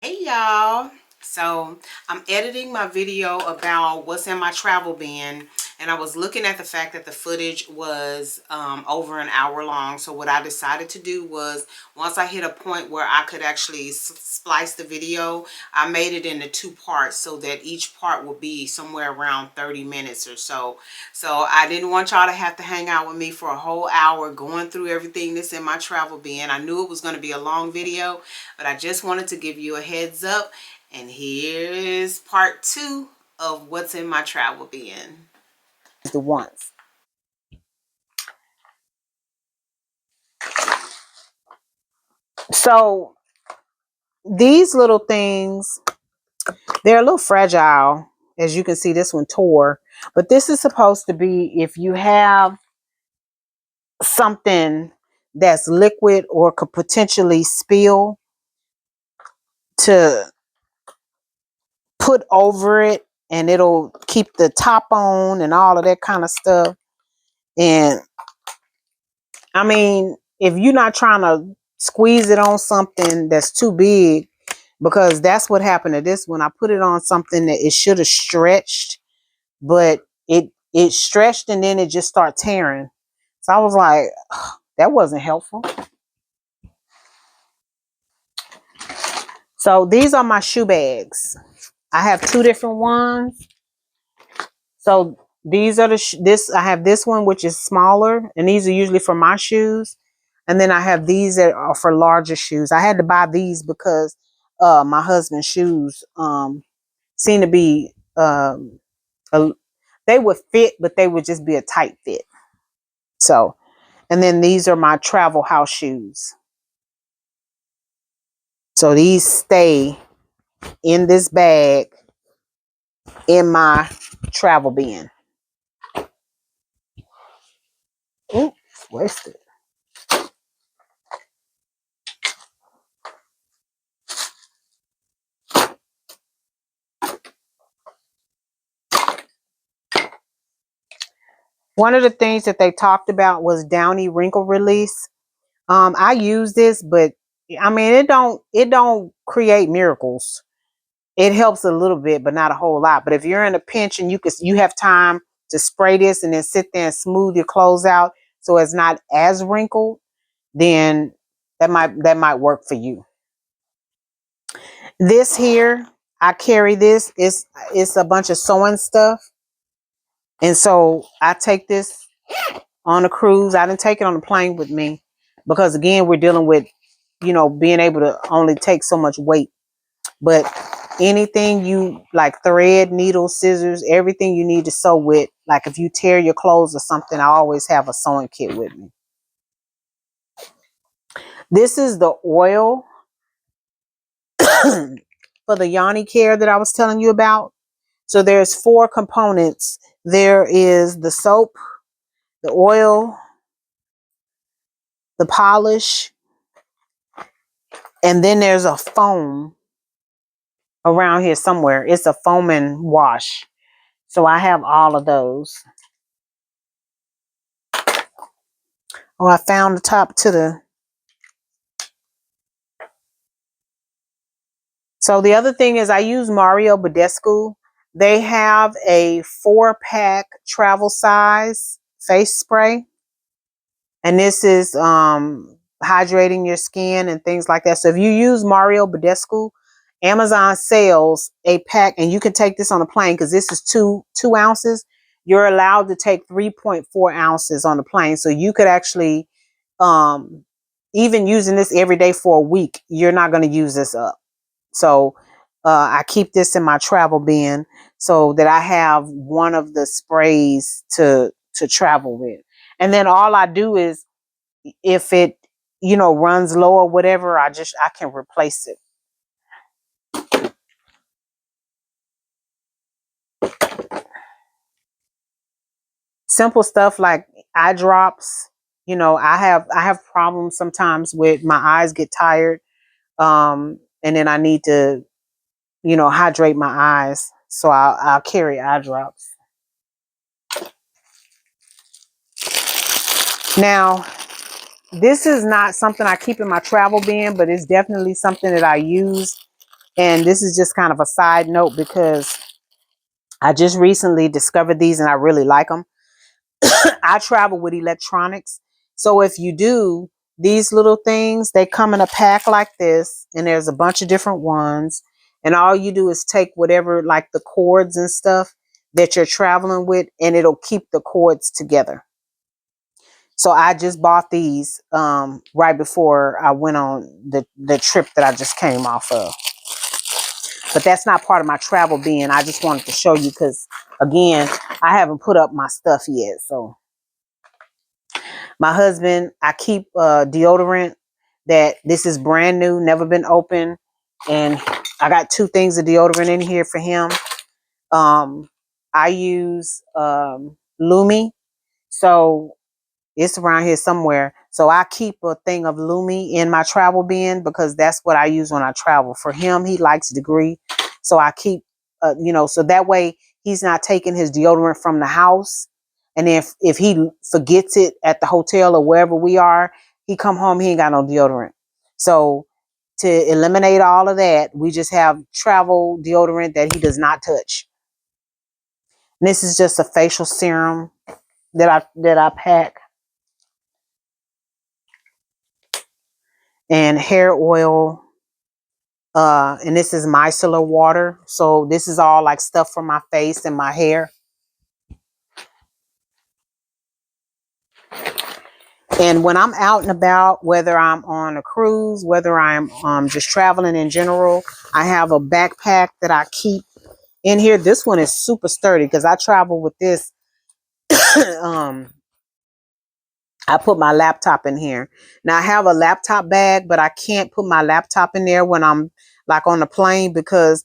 Hey y'all, so I'm editing my video about what's in my travel bin, and I was looking at the fact that the footage was over an hour long. So what I decided to do was, once I hit a point where I could actually splice the video, I made it into two parts so that each part will be somewhere around 30 minutes or so. So I didn't want y'all to have to hang out with me for a whole hour going through everything that's in my travel bin. I knew it was going to be a long video, but I just wanted to give you a heads up. And here's part two of what's in my travel bin. The once. So these little things, they're a little fragile. As you can see, this one tore. But this is supposed to be if you have something that's liquid or could potentially spill, to put over it, and it'll keep the top on and all of that kind of stuff. And I mean, if you're not trying to squeeze it on something that's too big, because that's what happened to this one. I put it on something that it should have stretched, but it stretched and then it just started tearing. So I was like, that wasn't helpful. So these are my shoe bags. I have two different ones. So these are I have this one, which is smaller, and these are usually for my shoes. And then I have these that are for larger shoes. I had to buy these because my husband's shoes seem to be a, they would fit, but they would just be a tight fit. So, and then these are my travel house shoes. So these stay in this bag in my travel bin. Ooh, wasted. One of the things that they talked about was Downy wrinkle release. I use this, but I mean it don't create miracles. It helps a little bit, but not a whole lot. But if you're in a pinch and you have time to spray this and then sit there and smooth your clothes out so it's not as wrinkled, then that might work for you. This here, I carry this. It's a bunch of sewing stuff. And so I take this on a cruise. I didn't take it on the plane with me because again, we're dealing with, being able to only take so much weight. But anything you like, thread, needles, scissors, everything you need to sew with, like if you tear your clothes or something, I always have a sewing kit with me. This is the oil for the Yanni care that I was telling you about. So there's 4 components. There is the soap, the oil, the polish, and then there's a foam around here somewhere. It's a foaming wash. So I have all of those. Oh, I found the top to the... So the other thing is I use Mario Badescu. They have a 4-pack travel size face spray. And this is hydrating your skin and things like that. So if you use Mario Badescu, Amazon sells a pack, and you can take this on a plane because this is two ounces. You're allowed to take 3.4 ounces on the plane. So you could actually, even using this every day for a week, you're not going to use this up. So I keep this in my travel bin so that I have one of the sprays to travel with. And then all I do is, if it, runs low or whatever, I can replace it. Simple stuff like eye drops. I have problems sometimes with my eyes get tired. And then I need to, hydrate my eyes. So I'll carry eye drops. Now, this is not something I keep in my travel bin, but it's definitely something that I use And this is just kind of a side note because I just recently discovered these and I really like them. I travel with electronics. So if you do these little things, they come in a pack like this, and there's a bunch of different ones. And all you do is take whatever, like the cords and stuff that you're traveling with, and it'll keep the cords together. So I just bought these right before I went on the trip that I just came off of. But that's not part of my travel bin. I just wanted to show you because, again, I haven't put up my stuff yet. So my husband, I keep deodorant that this is brand new, never been opened. And I got 2 things of deodorant in here for him. I use Lumi. So it's around here somewhere. So I keep a thing of Lumi in my travel bin because that's what I use when I travel. For him, he likes Degree. So I keep, so that way he's not taking his deodorant from the house. And if he forgets it at the hotel or wherever we are, he come home, he ain't got no deodorant. So to eliminate all of that, we just have travel deodorant that he does not touch. And this is just a facial serum that I pack. And hair oil. And this is micellar water. So this is all like stuff for my face and my hair. And when I'm out and about, whether I'm on a cruise, whether I'm just traveling in general, I have a backpack that I keep in here. This one is super sturdy because I travel with this. I put my laptop in here. Now I have a laptop bag, but I can't put my laptop in there when I'm like on the plane because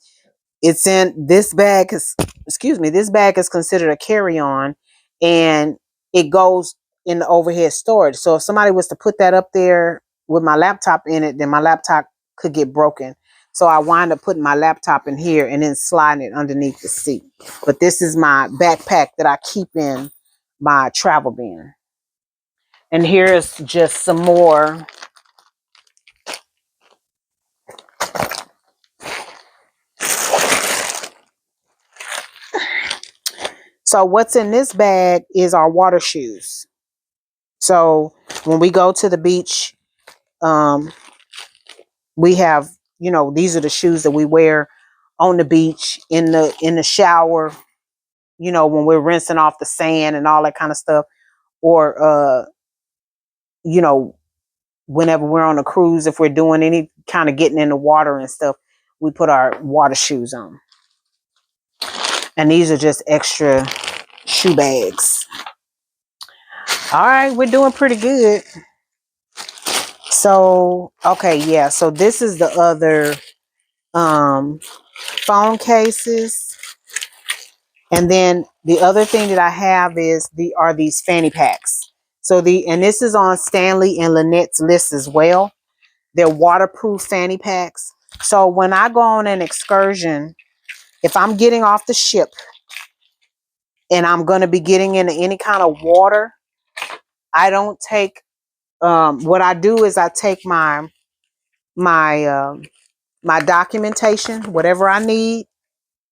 it's in this bag is, this bag is considered a carry-on and it goes in the overhead storage. So if somebody was to put that up there with my laptop in it, then my laptop could get broken. So I wind up putting my laptop in here and then sliding it underneath the seat. But this is my backpack that I keep in my travel bin. And here's just some more. So what's in this bag is our water shoes. So when we go to the beach, um, we have, these are the shoes that we wear on the beach, in the shower, when we're rinsing off the sand and all that kind of stuff. Or, you know, whenever we're on a cruise, if we're doing any kind of getting in the water and stuff, we put our water shoes on. And these are just extra shoe bags. All right, we're doing pretty good. So, okay, yeah. So this is the other phone cases. And then the other thing that I have are these fanny packs. So and this is on Stanley and Lynette's list as well. They're waterproof fanny packs. So when I go on an excursion, if I'm getting off the ship and I'm going to be getting into any kind of water, I don't take, what I do is I take my my documentation, whatever I need,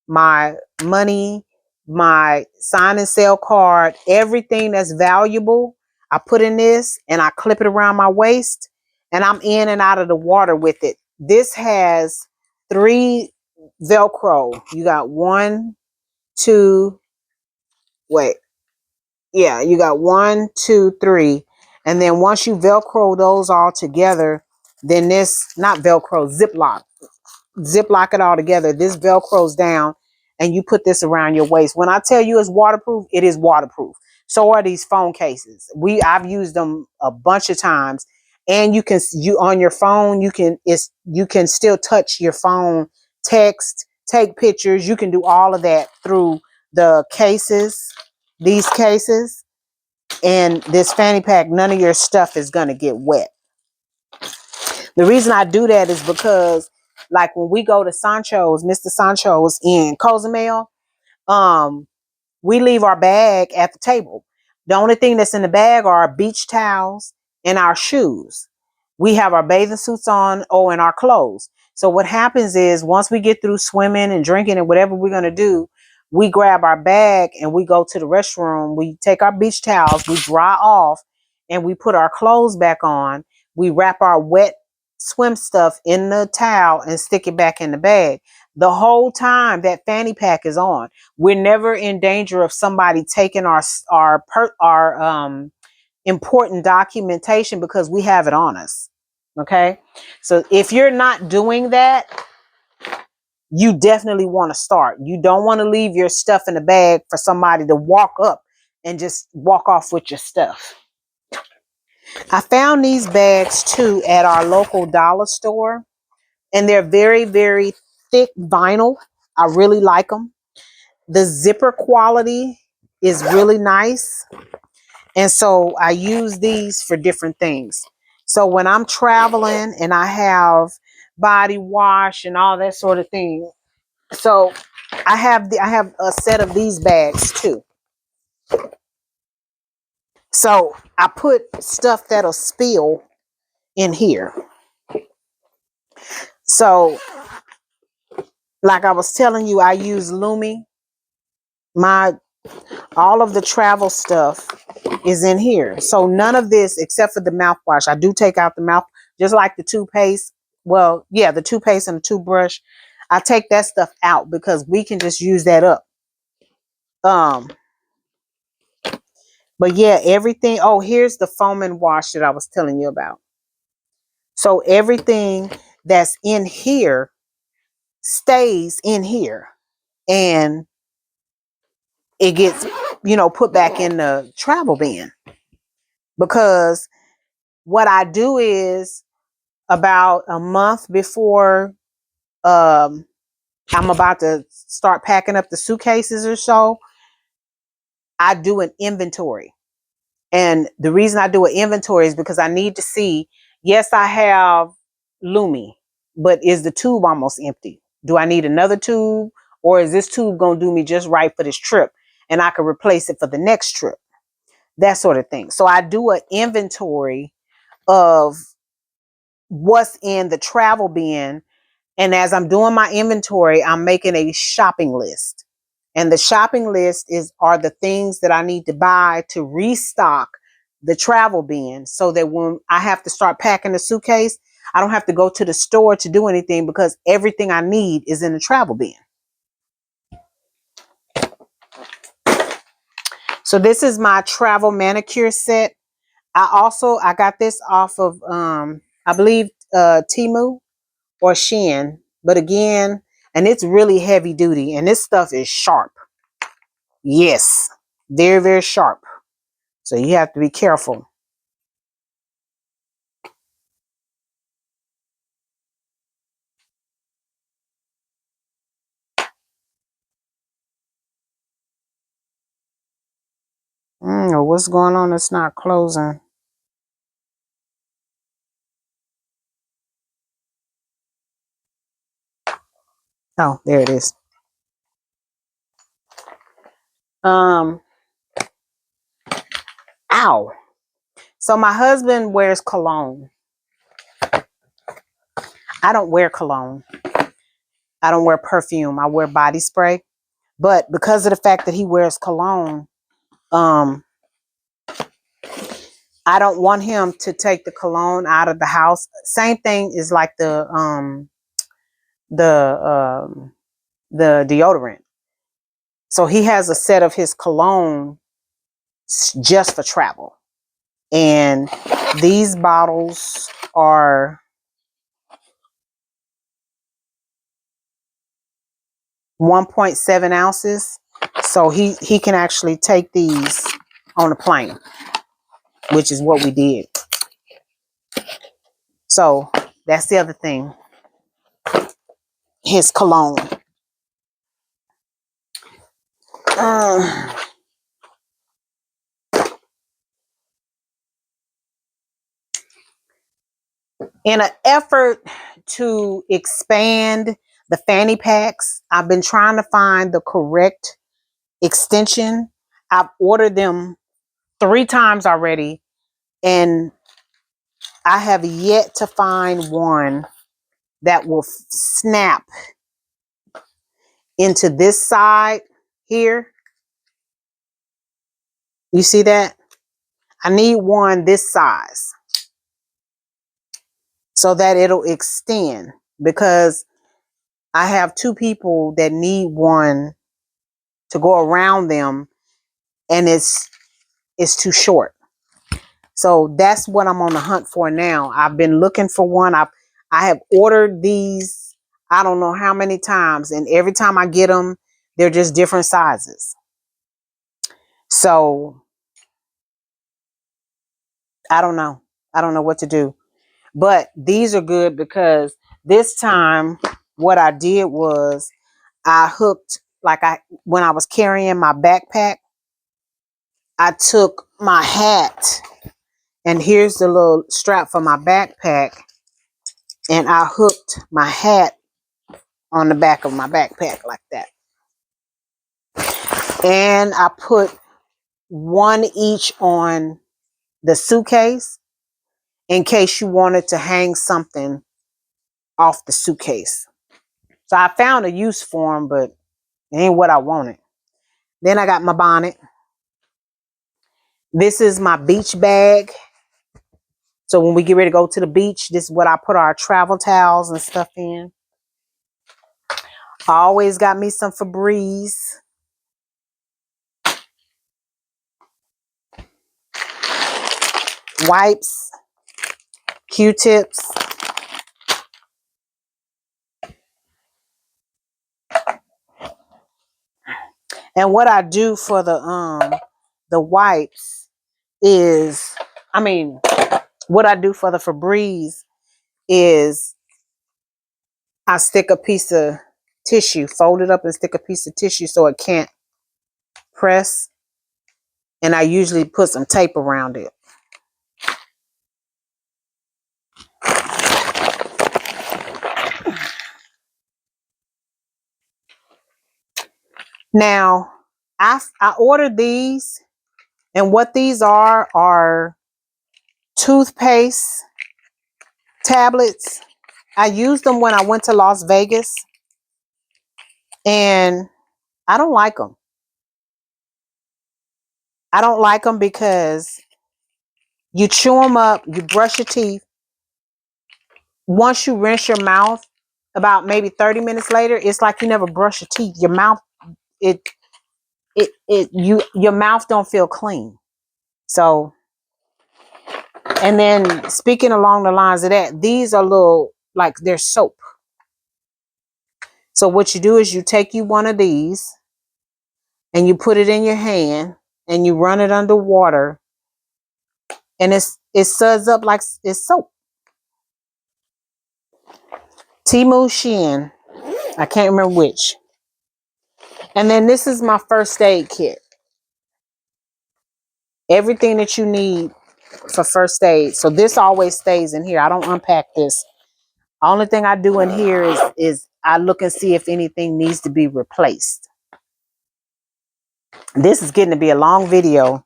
my money, my sign and sell card, everything that's valuable, I put in this and I clip it around my waist and I'm in and out of the water with it. This has 3 Velcro. You got 1, 2, wait. Yeah, you got 1, 2, 3. And then once you Velcro those all together, then this, not Velcro, Ziplock it all together. This Velcro's down and you put this around your waist. When I tell you it's waterproof, it is waterproof. So are these phone cases. I've used them a bunch of times, and you on your phone, you can still touch your phone, text, take pictures. You can do all of that through the cases, these cases, and this fanny pack. None of your stuff is going to get wet. The reason I do that is because, like, when we go to Sancho's, Mr. Sancho's in Cozumel, we leave our bag at the table. The only thing that's in the bag are our beach towels and our shoes. we have our bathing suits on, and our clothes. So what happens is once we get through swimming and drinking and whatever we're going to do, we grab our bag and we go to the restroom. We take our beach towels, we dry off, and we put our clothes back on. We wrap our wet swim stuff in the towel and stick it back in the bag. The whole time that fanny pack is on, we're never in danger of somebody taking our important documentation because we have it on us. Okay. So if you're not doing that, you definitely want to start. You don't want to leave your stuff in the bag for somebody to walk up and just walk off with your stuff. I found these bags too at our local dollar store, and they're very, very thick vinyl. I really like them. The zipper quality is really nice. And so I use these for different things. So when I'm traveling and I have body wash and all that sort of thing. So I have a set of these bags too. So I put stuff that'll spill in here. So like I was telling you, I use Lumi. All of the travel stuff is in here. So none of this except for the mouthwash. I do take out the mouth, just like the toothpaste. Well, yeah, the toothpaste and the toothbrush. I take that stuff out because we can just use that up. But yeah, everything. Oh, here's the foam and wash that I was telling you about. So everything that's in here stays in here, and it gets, put back in the travel bin. Because what I do is about a month before I'm about to start packing up the suitcases or so, I do an inventory. And the reason I do an inventory is because I need to see, yes, I have Lumi, but is the tube almost empty? Do I need another tube, or is this tube going to do me just right for this trip and I can replace it for the next trip? That sort of thing. So I do an inventory of what's in the travel bin. And as I'm doing my inventory, I'm making a shopping list. And the shopping list are the things that I need to buy to restock the travel bin, so that when I have to start packing the suitcase, I don't have to go to the store to do anything because everything I need is in the travel bin. So this is my travel manicure set. I got this off of I believe Temu or Shein, but again, and it's really heavy duty, and this stuff is sharp. Yes, very, very sharp. So you have to be careful. What's going on? It's not closing. Oh, there it is. Um, Ow. So my husband wears cologne. I don't wear cologne. I don't wear perfume. I wear body spray. But because of the fact that he wears cologne, I don't want him to take the cologne out of the house. Same thing is like the the deodorant. So he has a set of his cologne just for travel. And these bottles are 1.7 ounces. So he can actually take these on a plane, which is what we did. So that's the other thing. His cologne. In an effort to expand the fanny packs, I've been trying to find the correct extension. I've ordered them 3 times already, and I have yet to find one that will snap into this side here. You see that? I need one this size so that it'll extend, because I have two people that need one to go around them, and it's too short. So that's what I'm on the hunt for now. I've been looking for one. I have ordered these I don't know how many times, and every time I get them, they're just different sizes. So I don't know. I don't know what to do. But these are good because this time what I did was I hooked, like when I was carrying my backpack, I took my hat, and here's the little strap for my backpack, and I hooked my hat on the back of my backpack like that. And I put one each on the suitcase in case you wanted to hang something off the suitcase. So I found a use for them, but it ain't what I wanted. Then I got my bonnet. This is my beach bag. So when we get ready to go to the beach, this is what I put our travel towels and stuff in. I always got me some Febreze. Wipes. Q-tips. And what I do for the wipes is, what I do for the Febreze is I stick a piece of tissue, fold it up and stick a piece of tissue so it can't press. And I usually put some tape around it. Now, I ordered these, and what these are toothpaste tablets. I used them when I went to Las Vegas, and I don't like them. I don't like them because you chew them up, you brush your teeth. Once you rinse your mouth, about maybe 30 minutes later, it's like you never brush your teeth. Your mouth, your mouth don't feel clean. So, and then speaking along the lines of that, these are little, like they're soap. So what you do is you take you one of these and you put it in your hand and you run it under water, and it suds up like it's soap. Temu, Shein, I can't remember which. And then this is my first aid kit. Everything that you need for first aid. So this always stays in here. I don't unpack this. Only thing I do in here is I look and see if anything needs to be replaced. This is getting to be a long video,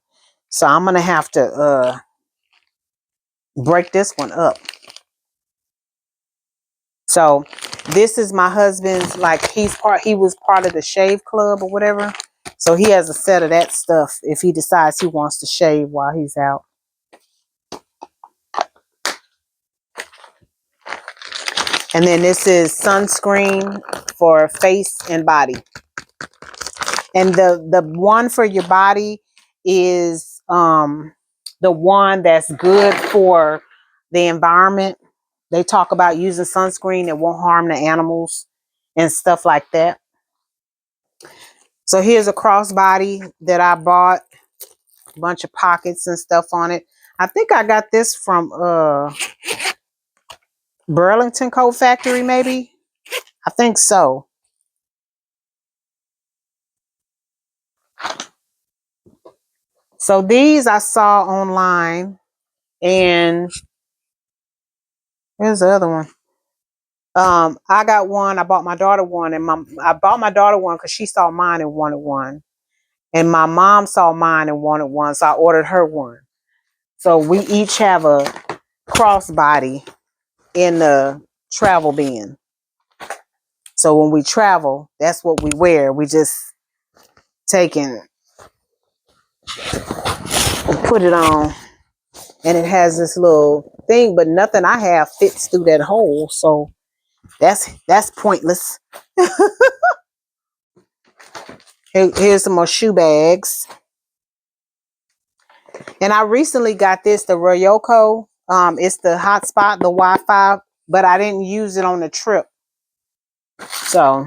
so I'm gonna have to break this one up. So this is my husband's, like he was part of the shave club or whatever. So he has a set of that stuff if he decides he wants to shave while he's out. And then this is sunscreen for face and body. And the one for your body is the one that's good for the environment. They talk about using sunscreen that won't harm the animals and stuff like that. So here's a crossbody that I bought. A bunch of pockets and stuff on it. I think I got this from Burlington Coat Factory, maybe. I think so. So these I saw online, and here's the other one. I got one. I bought my daughter one, and I bought my daughter one because she saw mine and wanted one, and my mom saw mine and wanted one, so I ordered her one. So we each have a crossbody in the travel bin. So when we travel, that's what we wear. We just take and put it on. And it has this little thing, but nothing I have fits through that hole. So that's pointless. Here's some more shoe bags. And I recently got this, the Ryoko. It's the hotspot, the Wi-Fi, but I didn't use it on the trip. So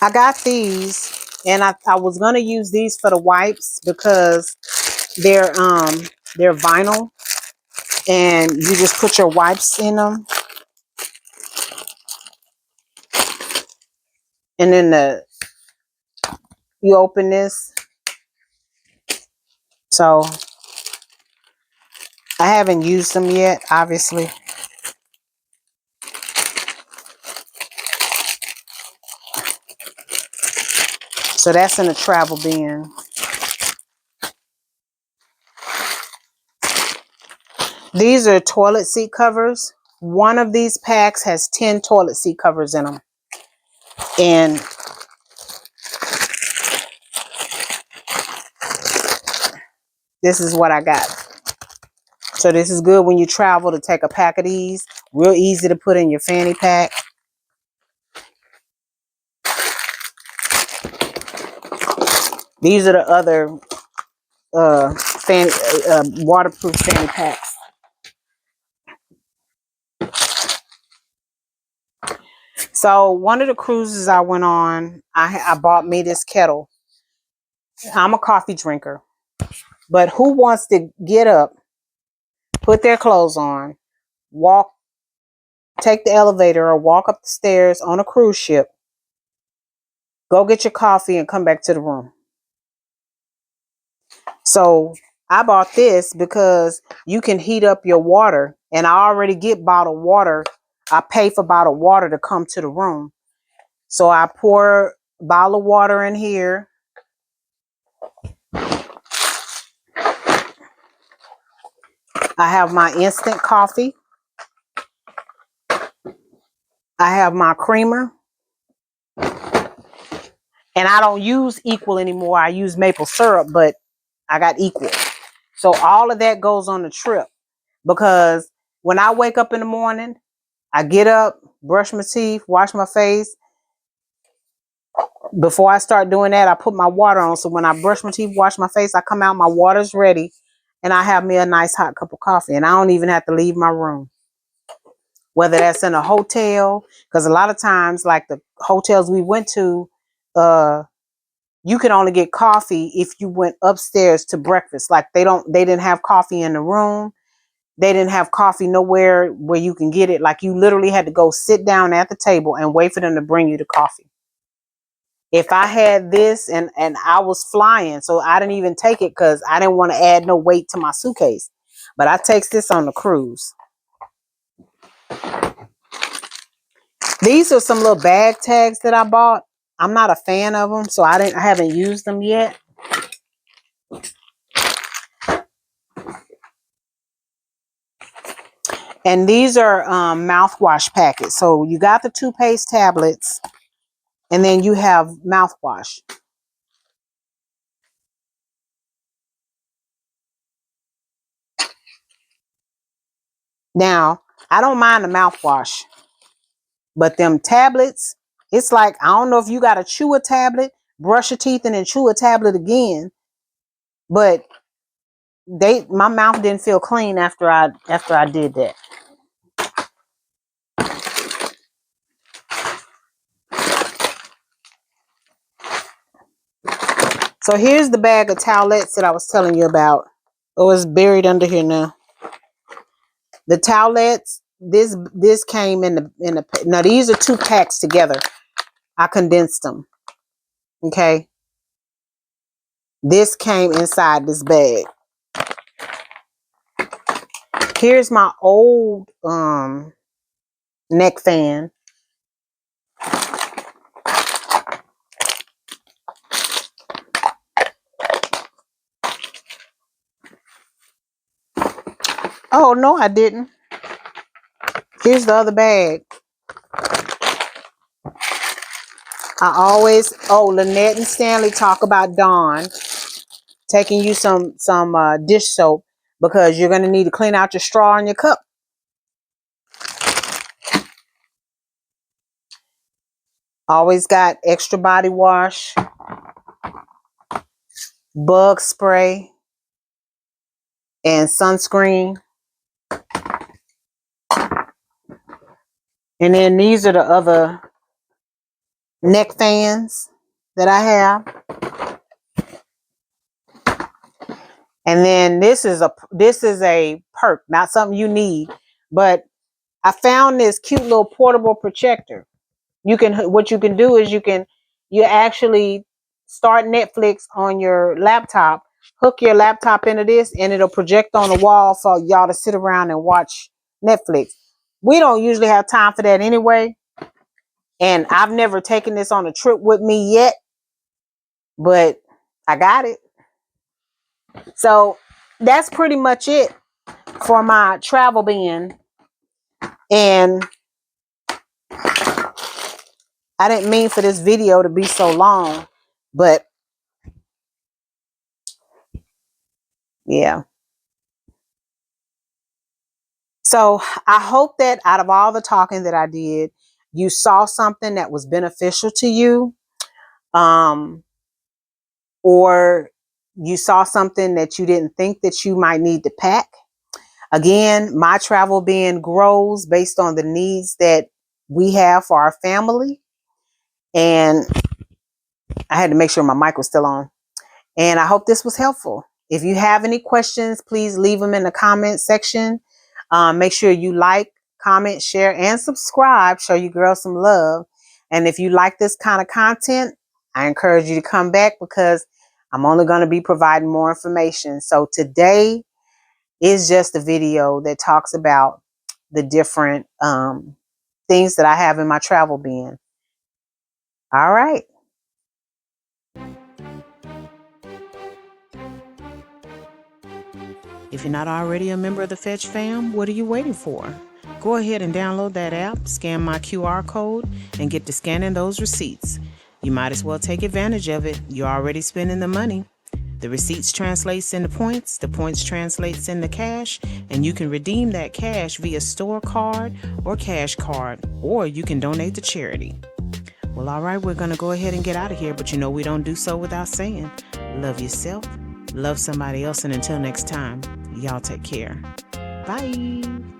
I got these, and I was gonna use these for the wipes because they're vinyl, and you just put your wipes in them, and then you open this. So I haven't used them yet, obviously. So that's in a travel bin. These are toilet seat covers. One of these packs has 10 toilet seat covers in them. And this is what I got. So this is good when you travel to take a pack of these. Real easy to put in your fanny pack. These are the other waterproof fanny packs. So one of the cruises I went on, I bought me this kettle. I'm a coffee drinker. But who wants to get up, put their clothes on, take the elevator or walk up the stairs on a cruise ship, go get your coffee and come back to the room? So I bought this because you can heat up your water, and I already get bottled water. I pay for bottled water to come to the room. So I pour a bottle of water in here. I have my instant coffee. I have my creamer. And I don't use Equal anymore. I use maple syrup, but I got Equal. So all of that goes on the trip, because when I wake up in the morning, I get up, brush my teeth, wash my face. Before I start doing that, I put my water on. So when I brush my teeth, wash my face, I come out, my water's ready, and I have me a nice hot cup of coffee. And I don't even have to leave my room. Whether that's in a hotel, because a lot of times, like the hotels we went to, you could only get coffee if you went upstairs to breakfast. Like they didn't have coffee in the room. They didn't have coffee nowhere where you can get it. Like you literally had to go sit down at the table and wait for them to bring you the coffee. If I had this and I was flying, so I didn't even take it because I didn't want to add no weight to my suitcase. But I takes this on the cruise. These are some little bag tags that I bought. I'm not a fan of them, so I haven't used them yet. And these are mouthwash packets. So you got the toothpaste tablets, and then you have mouthwash. Now, I don't mind the mouthwash, but them tablets, it's like, I don't know if you got to chew a tablet, brush your teeth, and then chew a tablet again. But my mouth didn't feel clean after I did that. So here's the bag of towelettes that I was telling you about. Oh, it's buried under here now. The towelettes, this came in the now these are 2 packs together. I condensed them. Okay. This came inside this bag. Here's my old neck fan. Oh, no, I didn't. Here's the other bag. Lynette and Stanley talk about Dawn taking you some dish soap because you're going to need to clean out your straw in your cup. Always got extra body wash, bug spray, and sunscreen. And then these are the other neck fans that I have. And then this is a perk, not something you need, but I found this cute little portable projector. What you can do is you actually start Netflix on your laptop, hook your laptop into this, and it'll project on the wall for y'all to sit around and watch Netflix. We don't usually have time for that anyway. And I've never taken this on a trip with me yet, but I got it. So that's pretty much it for my travel bin. And I didn't mean for this video to be so long, but yeah. So I hope that out of all the talking that I did, you saw something that was beneficial to you, or you saw something that you didn't think that you might need to pack. Again, my travel bin grows based on the needs that we have for our family. And I had to make sure my mic was still on. And I hope this was helpful. If you have any questions, please leave them in the comment section. Make sure you like, comment, share, and subscribe. Show you girls some love. And if you like this kind of content, I encourage you to come back because I'm only going to be providing more information. So today is just a video that talks about the different things that I have in my travel bin. All right. If you're not already a member of the Fetch fam, what are you waiting for? Go ahead and download that app, scan my QR code, and get to scanning those receipts. You might as well take advantage of it. You're already spending the money. The receipts translates into points, the points translates into cash, and you can redeem that cash via store card or cash card, or you can donate to charity. Well, all right, we're going to go ahead and get out of here, but you know we don't do so without saying, love yourself, love somebody else, and until next time, y'all take care. Bye.